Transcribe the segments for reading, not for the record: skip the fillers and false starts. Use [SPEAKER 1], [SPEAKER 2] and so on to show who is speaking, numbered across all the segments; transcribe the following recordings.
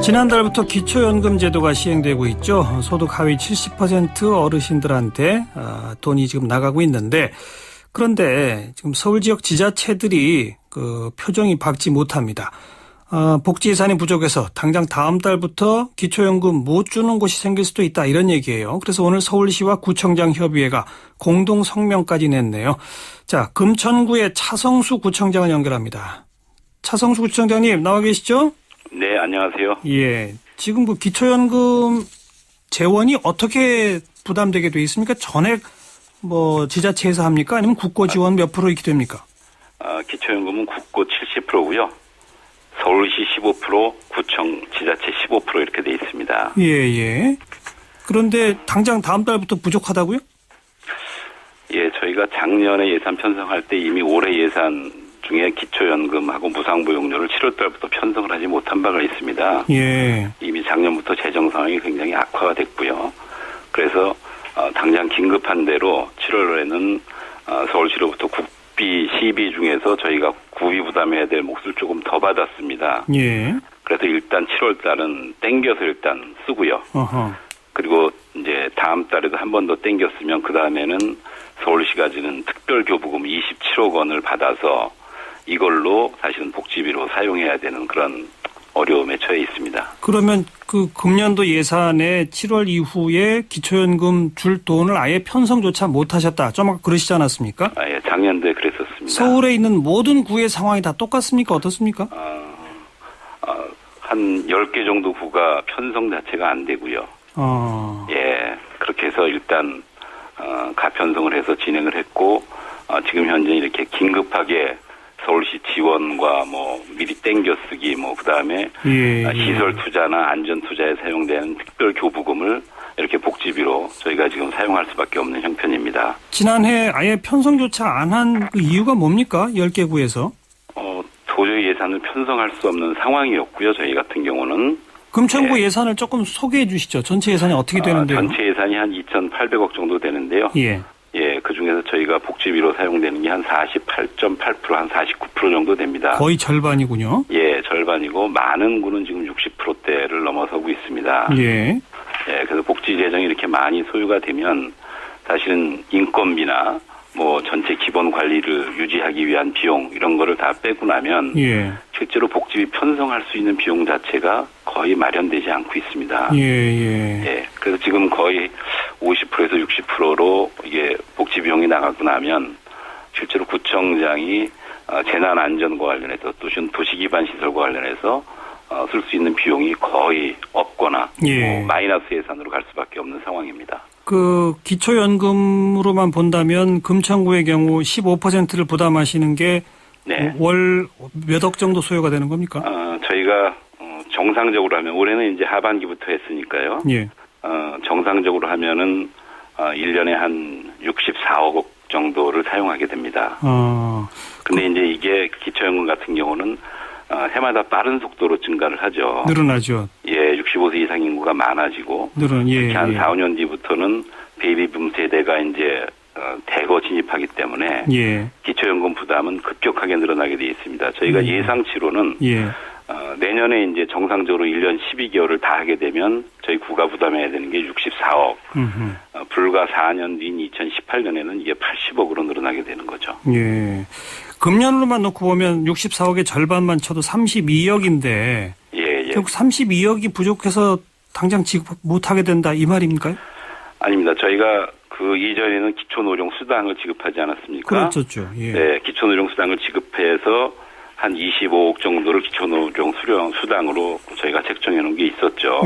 [SPEAKER 1] 지난달부터 기초연금 제도가 시행되고 있죠. 소득 하위 70% 어르신들한테 돈이 지금 나가고 있는데, 그런데 지금 서울 지역 지자체들이 그 표정이 밝지 못합니다. 복지 예산이 부족해서 당장 다음 달부터 기초연금 못 주는 곳이 생길 수도 있다, 이런 얘기예요. 그래서 오늘 서울시와 구청장 협의회가 공동 성명까지 냈네요. 자, 금천구의 차성수 구청장을 연결합니다. 차성수 구청장님 나와 계시죠?
[SPEAKER 2] 네, 안녕하세요.
[SPEAKER 1] 예, 지금 그 기초연금 재원이 어떻게 부담되게 돼 있습니까? 전액 뭐 지자체에서 합니까? 아니면 국고 지원 몇 프로 이렇게 됩니까?
[SPEAKER 2] 기초연금은 국고 70%고요. 서울시 15%, 구청, 지자체 15% 이렇게 돼 있습니다.
[SPEAKER 1] 예. 그런데 당장 다음 달부터 부족하다고요?
[SPEAKER 2] 예, 저희가 작년에 예산 편성할 때 이미 올해 예산 중에 기초연금하고 무상보육료를 7월 달부터 편성을 하지 못한 바가 있습니다.
[SPEAKER 1] 예.
[SPEAKER 2] 이미 작년부터 재정 상황이 굉장히 악화가 됐고요. 그래서 당장 긴급한 대로 7월에는 서울시로부터 국비, 시비 중에서 저희가 구비 부담해야 될 몫을 조금 더 받았습니다.
[SPEAKER 1] 예.
[SPEAKER 2] 그래서 일단 7월 달은 땡겨서 일단 쓰고요.
[SPEAKER 1] 어허.
[SPEAKER 2] 그리고 이제 다음 달에도 한 번 더 땡겼으면 그 다음에는 서울시가 지는 특별교부금 27억 원을 받아서 이걸로 사실은 복지비로 사용해야 되는 그런 어려움에 처해 있습니다.
[SPEAKER 1] 그러면 그 금년도 예산에 7월 이후에 기초연금 줄 돈을 아예 편성조차 못하셨다, 좀 아까 그러시지 않았습니까?
[SPEAKER 2] 예, 작년도에 그랬었습니다.
[SPEAKER 1] 서울에 있는 모든 구의 상황이 다 똑같습니까? 어떻습니까?
[SPEAKER 2] 한 10개 정도 구가 편성 자체가 안 되고요. 예, 그렇게 해서 일단 가편성을 해서 진행을 했고, 지금 현재 이렇게 긴급하게 서울시 지원과 뭐 미리 땡겨쓰기, 뭐 그다음에 시설 투자나 안전 투자에 사용되는 특별 교부금을 이렇게 복지비로 저희가 지금 사용할 수밖에 없는 형편입니다.
[SPEAKER 1] 지난해 아예 편성조차 안 한 그 이유가 뭡니까? 10개 구에서?
[SPEAKER 2] 도저히 예산을 편성할 수 없는 상황이었고요. 저희 같은 경우는.
[SPEAKER 1] 금천구 예산을 조금 소개해 주시죠. 전체 예산이 어떻게 되는데요?
[SPEAKER 2] 전체 예산이 한 2,800억 정도 되는데요. 예, 그중에서 저희가 복지비로 사용되는 게 한 48.8%, 한 49% 정도 됩니다.
[SPEAKER 1] 거의 절반이군요.
[SPEAKER 2] 예, 절반이고 많은 구는 지금 60%대를 넘어서고 있습니다.
[SPEAKER 1] 예,
[SPEAKER 2] 그래서 복지 재정이 이렇게 많이 소요가 되면 사실은 인건비나 뭐 전체 기본 관리를 유지하기 위한 비용 이런 거를 다 빼고 나면 실제로 복지비 편성할 수 있는 비용 자체가 거의 마련되지 않고 있습니다. 예. 그래서 지금 거의 50%에서 60%로 이게 복지 비용이 나가고 나면 실제로 구청장이 재난 안전과 관련해서 또 도시 기반 시설과 관련해서 쓸 수 있는 비용이 거의 없거나 뭐 마이너스 예산으로 갈 수밖에 없는 상황입니다.
[SPEAKER 1] 그 기초연금으로만 본다면 금천구의 경우 15%를 부담하시는 게 월 몇 억 정도 소요가 되는 겁니까?
[SPEAKER 2] 저희가 정상적으로 하면 올해는 이제 하반기부터 했으니까요. 정상적으로 하면은 1년에 한 64억 정도를 사용하게 됩니다. 근데 이제 이게 기초연금 같은 경우는 해마다 빠른 속도로 증가를 하죠.
[SPEAKER 1] 늘어나죠.
[SPEAKER 2] 예, 65세 이상 인구가 많아지고 한 4, 5년 뒤부터는 베이비붐 세대가 이제 대거 진입하기 때문에 기초연금 부담은 급격하게 늘어나게 돼 있습니다. 저희가 예상치로는 내년에 이제 정상적으로 1년 12개월을 다 하게 되면 저희 구가 부담해야 되는 게 64억. 불과 4년 뒤인 2018년에는 이게 80억으로 늘어나게 되는 거죠.
[SPEAKER 1] 금년으로만 놓고 보면 64억의 절반만 쳐도 32억인데 결국 32억이 부족해서 당장 지급 못하게 된다, 이 말입니까?
[SPEAKER 2] 아닙니다. 저희가 그 이전에는 기초노령수당을 지급하지 않았습니까?
[SPEAKER 1] 그렇죠.
[SPEAKER 2] 네, 기초노령수당을 지급해서 한 25억 정도를 기초노령수당으로 저희가 책정해 놓은 게 있었죠.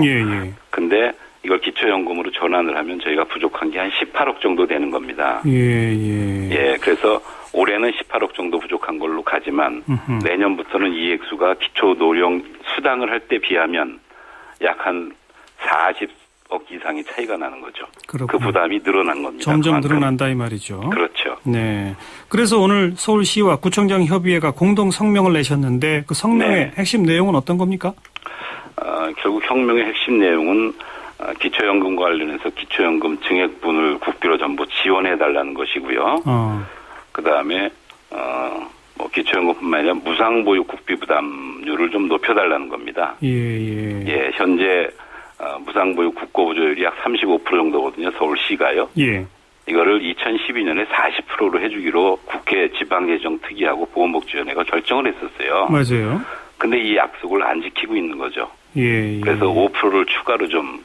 [SPEAKER 2] 근데 이걸 기초연금으로 전환을 하면 저희가 부족한 게 한 18억 정도 되는 겁니다. 그래서 올해는 18억 정도 부족한 걸로 가지만 내년부터는 이 액수가 기초노령 수당을 할 때 비하면 약 한 40억 이상의 차이가 나는 거죠.
[SPEAKER 1] 그렇군요.
[SPEAKER 2] 그 부담이 늘어난 겁니다.
[SPEAKER 1] 점점
[SPEAKER 2] 그만큼.
[SPEAKER 1] 늘어난다 이 말이죠.
[SPEAKER 2] 그렇죠.
[SPEAKER 1] 네. 그래서 오늘 서울시와 구청장 협의회가 공동 성명을 내셨는데 그 성명의 핵심 내용은 어떤 겁니까?
[SPEAKER 2] 결국 성명의 핵심 내용은 기초연금과 관련해서 기초연금 증액분을 국비로 전부 지원해달라는 것이고요. 그 다음에 기초연금뿐만 아니라 무상보육 국비 부담률을 좀 높여달라는 겁니다. 예, 현재 무상보육 국고보조율이 약 35% 정도거든요. 서울시가요.
[SPEAKER 1] 예.
[SPEAKER 2] 이거를 2012년에 40%로 해주기로 국회 지방재정특위하고 보건복지위원회가 결정을 했었어요.
[SPEAKER 1] 맞아요.
[SPEAKER 2] 근데 이 약속을 안 지키고 있는 거죠.
[SPEAKER 1] 예.
[SPEAKER 2] 그래서 5%를 추가로 좀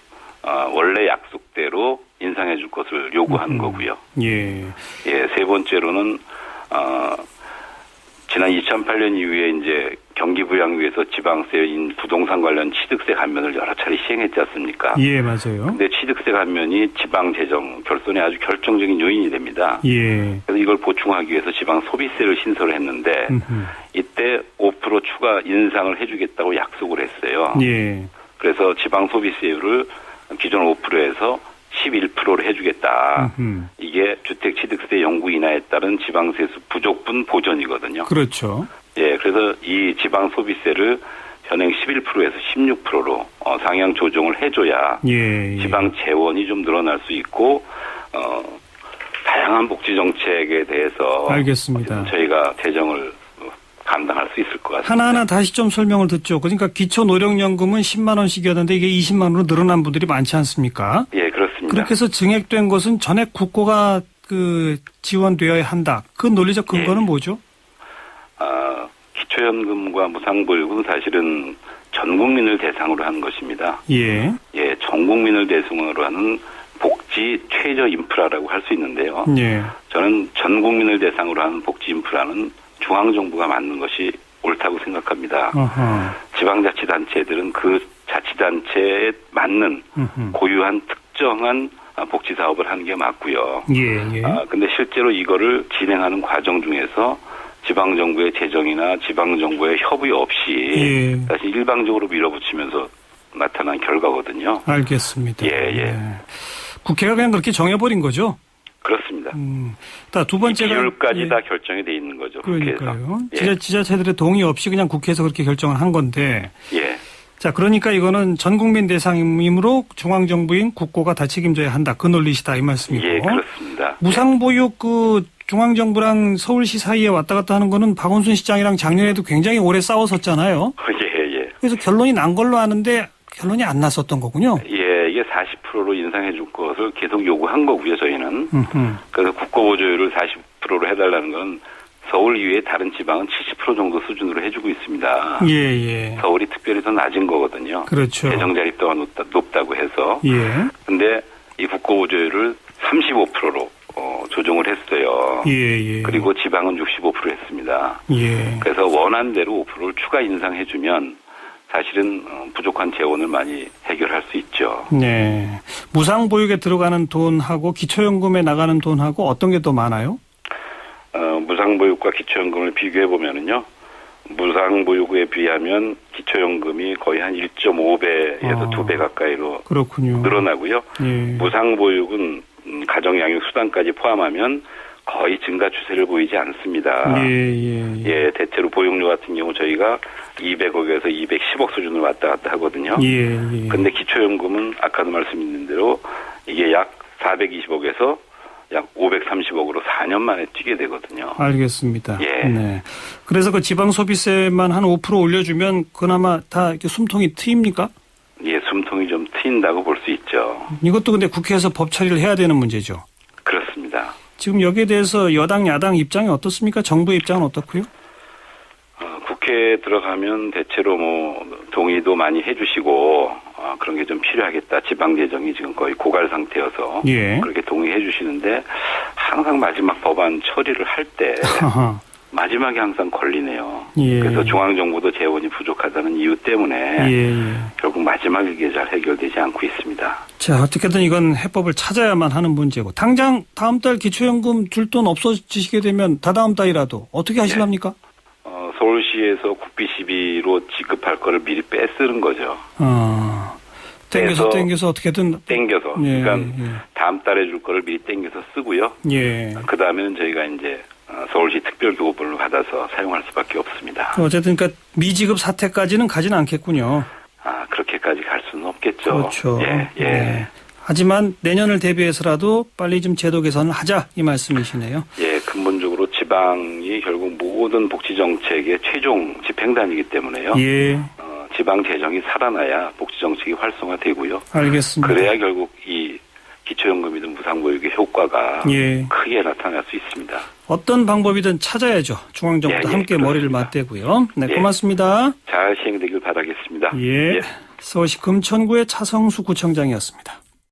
[SPEAKER 2] 원래 약속대로 인상해 줄 것을 요구한 거고요.
[SPEAKER 1] 예.
[SPEAKER 2] 예, 세 번째로는 지난 2008년 이후에 이제 경기부양위에서 지방세인 부동산 관련 취득세 감면을 여러 차례 시행했지 않습니까?
[SPEAKER 1] 예, 맞아요.
[SPEAKER 2] 근데 취득세 감면이 지방재정 결손에 아주 결정적인 요인이 됩니다.
[SPEAKER 1] 예.
[SPEAKER 2] 그래서 이걸 보충하기 위해서 지방 소비세를 신설을 했는데 이때 5% 추가 인상을 해주겠다고 약속을 했어요.
[SPEAKER 1] 예.
[SPEAKER 2] 그래서 지방 소비세율을 기존 5%에서 11%로 해주겠다. 이게 주택취득세 영구 인하에 따른 지방세수 부족분 보전이거든요.
[SPEAKER 1] 그렇죠.
[SPEAKER 2] 예, 그래서 이 지방 소비세를 현행 11%에서 16%로 상향 조정을 해줘야 지방 재원이 좀 늘어날 수 있고 다양한 복지 정책에 대해서
[SPEAKER 1] 알겠습니다.
[SPEAKER 2] 저희가 재정을 감당할 수 있을 것 같습니다.
[SPEAKER 1] 하나하나 다시 좀 설명을 듣죠. 그러니까 기초노령연금은 10만 원씩이었는데 이게 20만 원으로 늘어난 분들이 많지 않습니까?
[SPEAKER 2] 예, 그렇습니다.
[SPEAKER 1] 그렇게 해서 증액된 것은 전액 국고가 지원되어야 한다. 그 논리적 근거는 뭐죠?
[SPEAKER 2] 기초연금과 무상보육은 사실은 전 국민을 대상으로 하는 것입니다.
[SPEAKER 1] 예.
[SPEAKER 2] 예, 전 국민을 대상으로 하는 복지 최저 인프라라고 할 수 있는데요.
[SPEAKER 1] 예.
[SPEAKER 2] 저는 전 국민을 대상으로 하는 복지 인프라는 중앙정부가 만든 것이 옳다고 생각합니다. 지방자치단체들은 그 자치단체에 맞는 고유한 특정한 복지 사업을 하는 게 맞고요.
[SPEAKER 1] 예.
[SPEAKER 2] 근데 실제로 이거를 진행하는 과정 중에서 지방정부의 재정이나 지방정부의 협의 없이 다시 일방적으로 밀어붙이면서 나타난 결과거든요.
[SPEAKER 1] 알겠습니다.
[SPEAKER 2] 예.
[SPEAKER 1] 국회가 그냥 그렇게 정해버린 거죠?
[SPEAKER 2] 그렇습니다.
[SPEAKER 1] 두 번째가
[SPEAKER 2] 비율까지 다 결정이 돼 있는 거죠.
[SPEAKER 1] 그러니까요. 지자체들의 동의 없이 그냥 국회에서 그렇게 결정을 한 건데.
[SPEAKER 2] 예.
[SPEAKER 1] 자, 그러니까 이거는 전 국민 대상이므로 중앙정부인 국고가 다 책임져야 한다. 그 논리시다 이 말씀이고.
[SPEAKER 2] 예, 그렇습니다.
[SPEAKER 1] 무상보육 중앙정부랑 서울시 사이에 왔다 갔다 하는 거는 박원순 시장이랑 작년에도 굉장히 오래 싸웠었잖아요.
[SPEAKER 2] 예.
[SPEAKER 1] 그래서 결론이 난 걸로 아는데 결론이 안 났었던 거군요.
[SPEAKER 2] 예, 이게 40%로 인상해 줄 것을 계속 요구한 거고요, 저희는. 그래서 국고보조율을 40%로 해달라는 건 서울 이외에 다른 지방은 70% 정도 수준으로 해주고 있습니다.
[SPEAKER 1] 예.
[SPEAKER 2] 서울이 특별히 더 낮은 거거든요.
[SPEAKER 1] 그렇죠.
[SPEAKER 2] 재정 자립도가 높다고 해서.
[SPEAKER 1] 예.
[SPEAKER 2] 근데 이 국고보조율을 35%로 조정을 했어요.
[SPEAKER 1] 예.
[SPEAKER 2] 그리고 지방은 65% 했습니다.
[SPEAKER 1] 예.
[SPEAKER 2] 그래서 원안대로 5%를 추가 인상해주면 사실은 부족한 재원을 많이 해결할 수 있죠.
[SPEAKER 1] 네. 무상보육에 들어가는 돈하고 기초연금에 나가는 돈하고 어떤 게 더 많아요?
[SPEAKER 2] 무상보육과 기초연금을 비교해 보면은요. 무상보육에 비하면 기초연금이 거의 한 1.5배에서 2배 가까이로
[SPEAKER 1] 그렇군요.
[SPEAKER 2] 늘어나고요.
[SPEAKER 1] 예.
[SPEAKER 2] 무상보육은 가정양육수당까지 포함하면 거의 증가 추세를 보이지 않습니다.
[SPEAKER 1] 예.
[SPEAKER 2] 대체로 보육료 같은 경우 저희가 200억에서 210억 수준으로 왔다 갔다 하거든요.
[SPEAKER 1] 예.
[SPEAKER 2] 근데 기초연금은 아까도 말씀드린 대로 이게 약 420억에서 약 530억으로 4년 만에 뛰게 되거든요.
[SPEAKER 1] 알겠습니다.
[SPEAKER 2] 예.
[SPEAKER 1] 네. 그래서 그 지방 소비세만 한 5% 올려주면 그나마 다 이렇게 숨통이 트입니까?
[SPEAKER 2] 예, 숨통이 좀 트인다고 볼 수 있죠.
[SPEAKER 1] 이것도 근데 국회에서 법 처리를 해야 되는 문제죠.
[SPEAKER 2] 그렇습니다.
[SPEAKER 1] 지금 여기에 대해서 여당, 야당 입장이 어떻습니까? 정부의 입장은 어떻고요?
[SPEAKER 2] 국회에 들어가면 대체로 동의도 많이 해주시고 그런 게 좀 필요하겠다. 지방재정이 지금 거의 고갈 상태여서 그렇게 동의해 주시는데 항상 마지막 법안 처리를 할 때 마지막에 항상 걸리네요. 그래서 중앙정부도 재원이 부족하다는 이유 때문에 결국 마지막에 이게 잘 해결되지 않고 있습니다.
[SPEAKER 1] 자, 어떻게든 이건 해법을 찾아야만 하는 문제고 당장 다음 달 기초연금 줄 돈 없어지시게 되면 다다음 달이라도 어떻게 하실랍니까?
[SPEAKER 2] 서울시에서 국비 시비로 지급할 거를 미리 빼쓰는 거죠.
[SPEAKER 1] 땡겨서 어떻게든.
[SPEAKER 2] 땡겨서. 그러니까 다음 달에 줄 거를 미리 땡겨서 쓰고요. 그 다음에는 저희가 이제 서울시 특별교부분을 받아서 사용할 수밖에 없습니다.
[SPEAKER 1] 어쨌든 그러니까 미지급 사태까지는 가지는 않겠군요.
[SPEAKER 2] 그렇게까지 갈 수는 없겠죠.
[SPEAKER 1] 그렇죠.
[SPEAKER 2] 예.
[SPEAKER 1] 하지만 내년을 대비해서라도 빨리 좀 제도 개선을 하자 이 말씀이시네요.
[SPEAKER 2] 예, 근본적으로 지방 지방이 결국 모든 복지 정책의 최종 집행단이기 때문에요.
[SPEAKER 1] 예.
[SPEAKER 2] 지방 재정이 살아나야 복지 정책이 활성화되고요.
[SPEAKER 1] 알겠습니다.
[SPEAKER 2] 그래야 결국 이 기초연금이든 무상보육의 효과가
[SPEAKER 1] 예.
[SPEAKER 2] 크게 나타날 수 있습니다.
[SPEAKER 1] 어떤 방법이든 찾아야죠. 중앙정부도 함께
[SPEAKER 2] 그렇습니다.
[SPEAKER 1] 머리를 맞대고요. 네, 고맙습니다.
[SPEAKER 2] 잘 시행되길 바라겠습니다.
[SPEAKER 1] 예. 서울시 금천구의 차성수 구청장이었습니다.